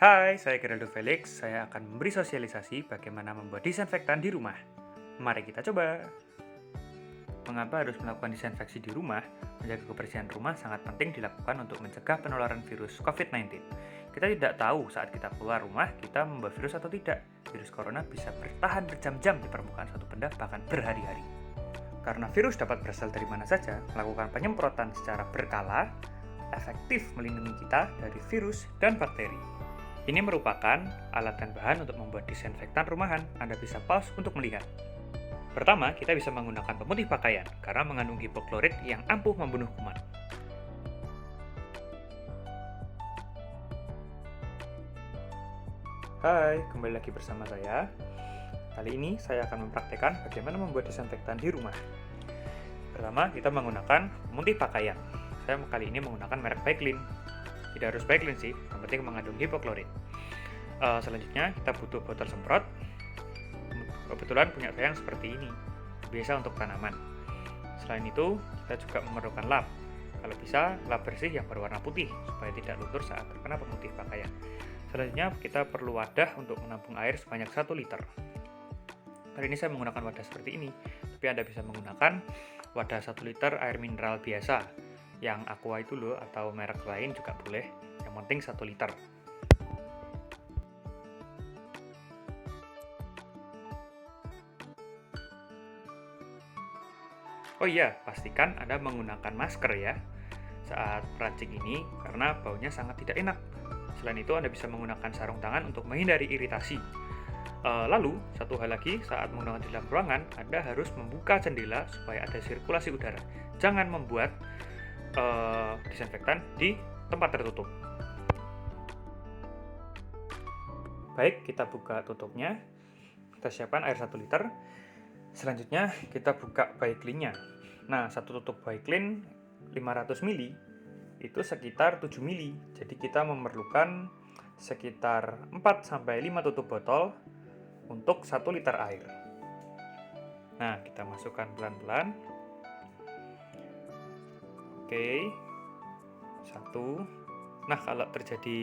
Hai, saya Geraldo Felix. Saya akan memberi sosialisasi bagaimana membuat disinfektan di rumah. Mari kita coba. Mengapa harus melakukan disinfeksi di rumah? Menjaga kebersihan rumah sangat penting dilakukan untuk mencegah penularan virus COVID-19. Kita tidak tahu saat kita keluar rumah, kita membawa virus atau tidak. Virus corona bisa bertahan berjam-jam di permukaan suatu benda, bahkan berhari-hari. Karena virus dapat berasal dari mana saja, melakukan penyemprotan secara berkala efektif melindungi kita dari virus dan bakteri. Ini merupakan alat dan bahan untuk membuat disinfektan rumahan. Anda bisa pause untuk melihat. Pertama, kita bisa menggunakan pemutih pakaian karena mengandung hipoklorit yang ampuh membunuh kuman. Hai, kembali lagi bersama saya. Kali ini saya akan mempraktekkan bagaimana membuat disinfektan di rumah. Pertama, kita menggunakan pemutih pakaian. Saya kali ini menggunakan merek Baiklin. Tidak harus Baiklin sih, yang penting mengandung hipoklorit. Selanjutnya kita butuh botol semprot. Kebetulan punya saya yang seperti ini, biasa untuk tanaman. Selain itu, kita juga memerlukan lap. Kalau bisa, lap bersih yang berwarna putih, supaya tidak luntur saat terkena pemutih pakaian. Selanjutnya, kita perlu wadah untuk menampung air sebanyak 1 liter. Kali ini saya menggunakan wadah seperti ini, tapi Anda bisa menggunakan wadah 1 liter air mineral biasa, yang Aqua itu loh, atau merek lain juga boleh, yang penting 1 liter. Oh iya, pastikan Anda menggunakan masker ya saat merancing ini karena baunya sangat tidak enak. Selain itu, Anda bisa menggunakan sarung tangan untuk menghindari iritasi. Lalu, satu hal lagi, saat menggunakan di dalam ruangan, Anda harus membuka jendela supaya ada sirkulasi udara. Jangan membuat disinfektan di tempat tertutup. Baik, kita buka tutupnya. Kita siapkan air 1 liter. Selanjutnya kita buka Baiklinnya. Nah, satu tutup Baiklin 500 ml itu sekitar 7 ml. Jadi kita memerlukan sekitar 4-5 tutup botol untuk 1 liter air. Nah, kita masukkan pelan-pelan. Oke. 1. Nah, kalau terjadi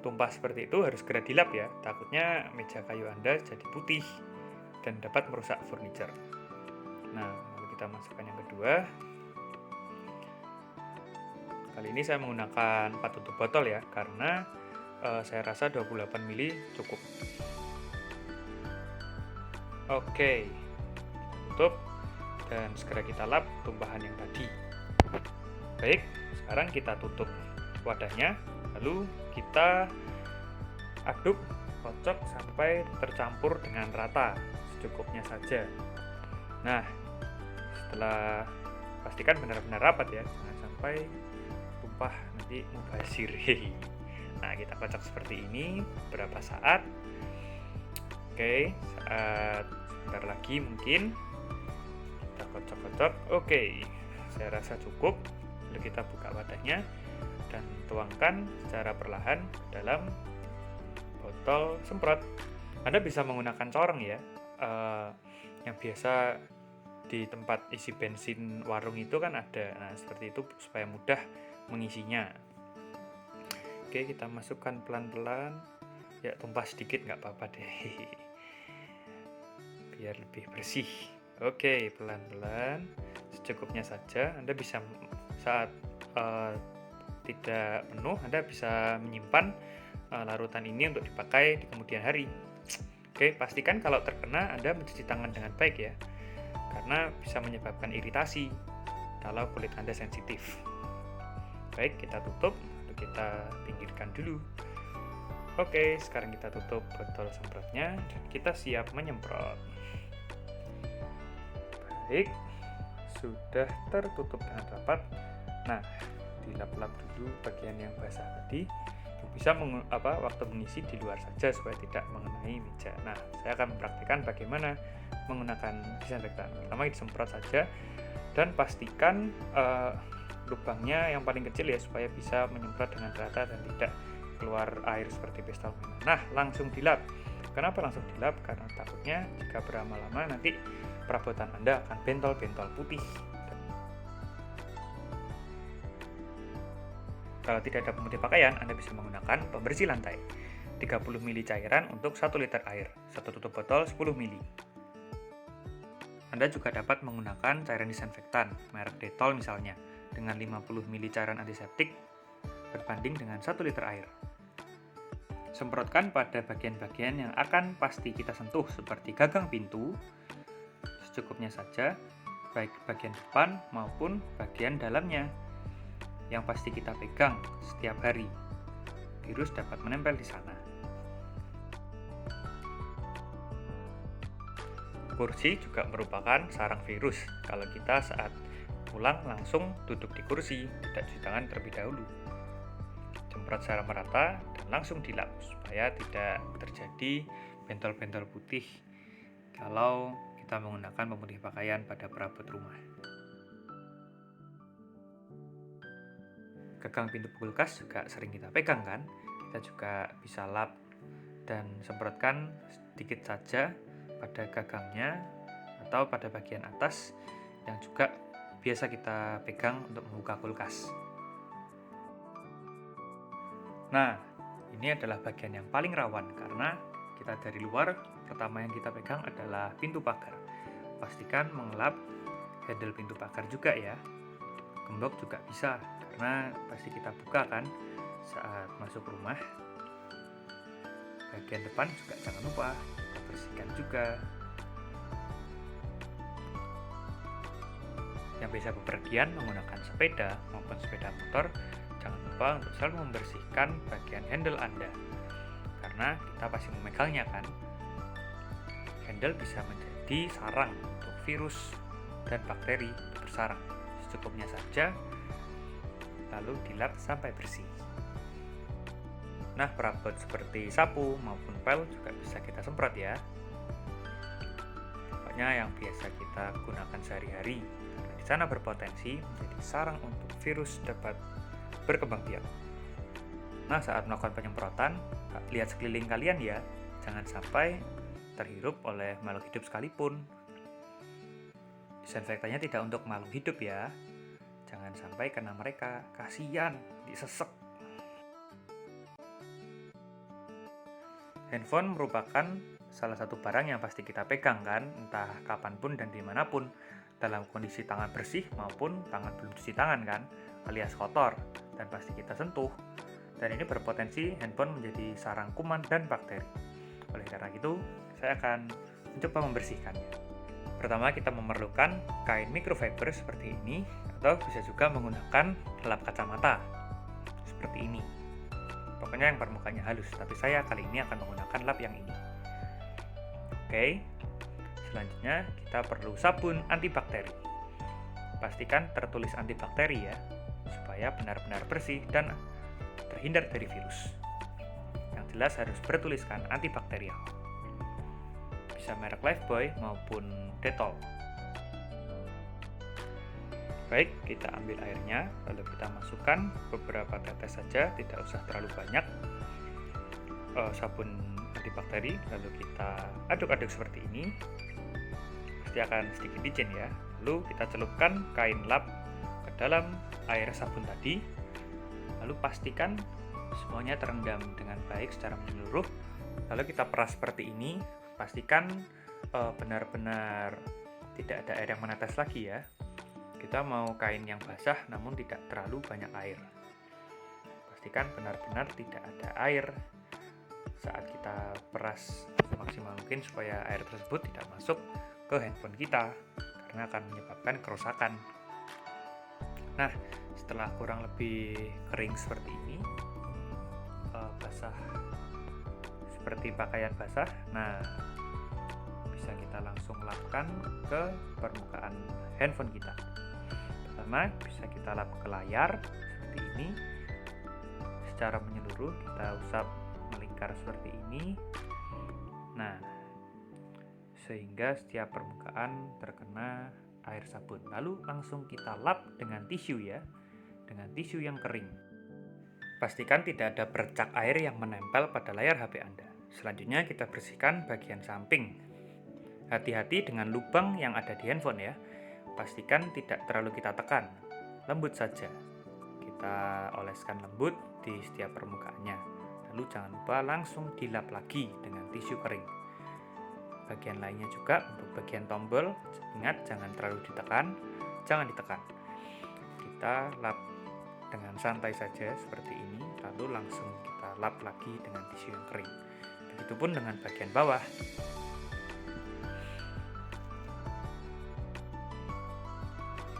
tumpah seperti itu harus segera dilap ya. Takutnya meja kayu Anda jadi putih dan dapat merusak furniture. Nah, lalu kita masukkan yang kedua. Kali ini saya menggunakan 4 tutup botol ya, karena saya rasa 28 ml cukup. Oke, tutup dan segera kita lap tumpahan yang tadi. Baik, sekarang kita tutup wadahnya, lalu kita aduk, kocok sampai tercampur dengan rata. Secukupnya saja. Nah, setelah pastikan benar-benar rapat ya, jangan sampai tumpah nanti mubazir. Nah, kita kocok seperti ini beberapa saat. Oke, saat sebentar lagi mungkin kita kocok-kocok. Oke, saya rasa cukup. Lalu kita buka wadahnya dan tuangkan secara perlahan ke dalam botol semprot. Anda bisa menggunakan corong ya, yang biasa di tempat isi bensin warung itu kan ada. Nah, seperti itu supaya mudah mengisinya. Oke, kita masukkan pelan-pelan. Ya, tumpah sedikit nggak apa-apa deh. Biar lebih bersih. Oke, pelan-pelan. Secukupnya saja. Anda bisa saat tidak penuh, Anda bisa menyimpan larutan ini untuk dipakai di kemudian hari. Oke, pastikan kalau terkena Anda mencuci tangan dengan baik ya, karena bisa menyebabkan iritasi kalau kulit Anda sensitif. Baik, kita tutup, lalu kita pinggirkan dulu. Oke, sekarang kita tutup botol semprotnya dan kita siap menyemprot. Baik, sudah tertutup dengan rapat. Nah, dilap-lap dulu bagian yang basah tadi. Bisa waktu mengisi di luar saja supaya tidak mengenai meja. Nah, saya akan mempraktikkan bagaimana menggunakan disinfektan. Pertama disemprot saja dan pastikan lubangnya yang paling kecil ya supaya bisa menyemprot dengan rata dan tidak keluar air seperti pistol mainan. Nah, langsung dilap. Kenapa langsung dilap? Karena takutnya jika berlama-lama nanti perabotan Anda akan bentol-bentol putih. Kalau tidak ada pemutih pakaian, Anda bisa menggunakan pembersih lantai. 30 ml cairan untuk 1 liter air, 1 tutup botol 10 ml. Anda juga dapat menggunakan cairan disinfektan, merek Dettol misalnya, dengan 50 ml cairan antiseptik berbanding dengan 1 liter air. Semprotkan pada bagian-bagian yang akan pasti kita sentuh seperti gagang pintu, secukupnya saja, baik bagian depan maupun bagian dalamnya, yang pasti kita pegang setiap hari. Virus dapat menempel di sana. Kursi juga merupakan sarang virus. Kalau kita saat pulang langsung duduk di kursi, tidak cuci tangan terlebih dahulu. Semprot secara merata dan langsung dilap supaya tidak terjadi bentol-bentol putih kalau kita menggunakan pemutih pakaian pada perabot rumah. Gagang pintu kulkas juga sering kita pegang kan? Kita juga bisa lap dan semprotkan sedikit saja pada gagangnya atau pada bagian atas yang juga biasa kita pegang untuk membuka kulkas. Nah, ini adalah bagian yang paling rawan karena kita dari luar, pertama yang kita pegang adalah pintu pagar. Pastikan mengelap handle pintu pagar juga ya. Gembok juga bisa, karena pasti kita buka kan saat masuk rumah. Bagian depan juga jangan lupa kita bersihkan juga. Yang biasa bepergian menggunakan sepeda maupun sepeda motor, jangan lupa untuk selalu membersihkan bagian handle Anda, karena kita pasti memegangnya kan. Handle bisa menjadi sarang untuk virus dan bakteri bersarang. Secukupnya saja, lalu dilap sampai bersih. Nah, perabot seperti sapu maupun pel juga bisa kita semprot ya. Pokoknya yang biasa kita gunakan sehari-hari, karena di sana berpotensi menjadi sarang untuk virus dapat berkembang biak. Nah, saat melakukan penyemprotan, lihat sekeliling kalian ya, jangan sampai terhirup oleh makhluk hidup sekalipun. Disinfektannya tidak untuk makhluk hidup ya, jangan sampai kena mereka, kasihan, disesek. Handphone merupakan salah satu barang yang pasti kita pegang kan, entah kapanpun dan dimanapun, dalam kondisi tangan bersih maupun tangan belum cuci tangan kan, alias kotor, dan pasti kita sentuh. Dan ini berpotensi handphone menjadi sarang kuman dan bakteri. Oleh karena itu, saya akan mencoba membersihkannya. Pertama, kita memerlukan kain microfiber seperti ini, atau bisa juga menggunakan lap kacamata seperti ini. Pokoknya yang permukaannya halus, tapi saya kali ini akan menggunakan lap yang ini. Oke, selanjutnya kita perlu sabun antibakteri. Pastikan tertulis antibakteri ya, supaya benar-benar bersih dan terhindar dari virus. Yang jelas harus bertuliskan antibakterial. Bisa merek Lifebuoy maupun Dettol. Baik, kita ambil airnya, lalu kita masukkan beberapa tetes saja, tidak usah terlalu banyak. Sabun antibakteri, lalu kita aduk-aduk seperti ini. Pasti akan sedikit licin ya. Lalu kita celupkan kain lap ke dalam air sabun tadi. Lalu pastikan semuanya terendam dengan baik secara menyeluruh. Lalu kita peras seperti ini. Pastikan benar-benar tidak ada air yang menetes lagi ya. Kita mau kain yang basah namun tidak terlalu banyak air. Pastikan benar-benar tidak ada air saat kita peras semaksimal mungkin supaya air tersebut tidak masuk ke handphone kita karena akan menyebabkan kerusakan. Nah, setelah kurang lebih kering seperti ini, basah seperti pakaian basah, nah bisa kita langsung lapkan ke permukaan handphone kita. Pertama, bisa kita lap ke layar seperti ini. Secara menyeluruh kita usap melingkar seperti ini. Nah, sehingga setiap permukaan terkena air sabun. Lalu langsung kita lap dengan tisu ya, dengan tisu yang kering. Pastikan tidak ada bercak air yang menempel pada layar HP Anda. Selanjutnya kita bersihkan bagian samping. Hati-hati dengan lubang yang ada di handphone ya. Pastikan tidak terlalu kita tekan, lembut saja. Kita oleskan lembut di setiap permukaannya. Dan Lalu jangan lupa langsung dilap lagi dengan tisu kering. Bagian lainnya juga untuk bagian tombol, ingat jangan terlalu ditekan, jangan ditekan. Kita lap dengan santai saja seperti ini, lalu langsung kita lap lagi dengan tisu yang kering. Begitupun dengan bagian bawah.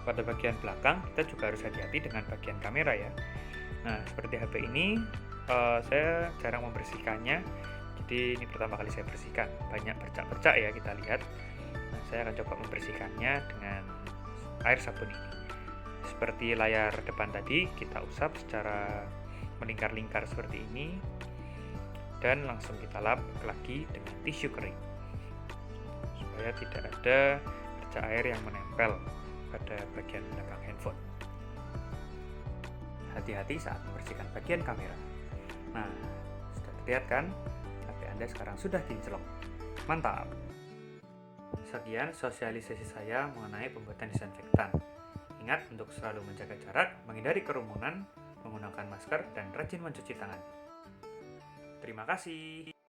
Pada bagian belakang kita juga harus hati-hati dengan bagian kamera ya. Nah, seperti HP ini saya jarang membersihkannya. Jadi ini pertama kali saya bersihkan, banyak bercak-bercak ya kita lihat. Nah, saya akan coba membersihkannya dengan air sabun ini. Seperti layar depan tadi, kita usap secara melingkar-lingkar seperti ini, dan langsung kita lap lagi dengan tisu kering, supaya tidak ada bercak air yang menempel pada bagian belakang handphone. Hati-hati saat membersihkan bagian kamera. Nah, sudah terlihat kan? Anda sekarang sudah kinclong. Mantap! Sekian sosialisasi saya mengenai pembuatan disinfektan. Ingat untuk selalu menjaga jarak, menghindari kerumunan, menggunakan masker, dan rajin mencuci tangan. Terima kasih.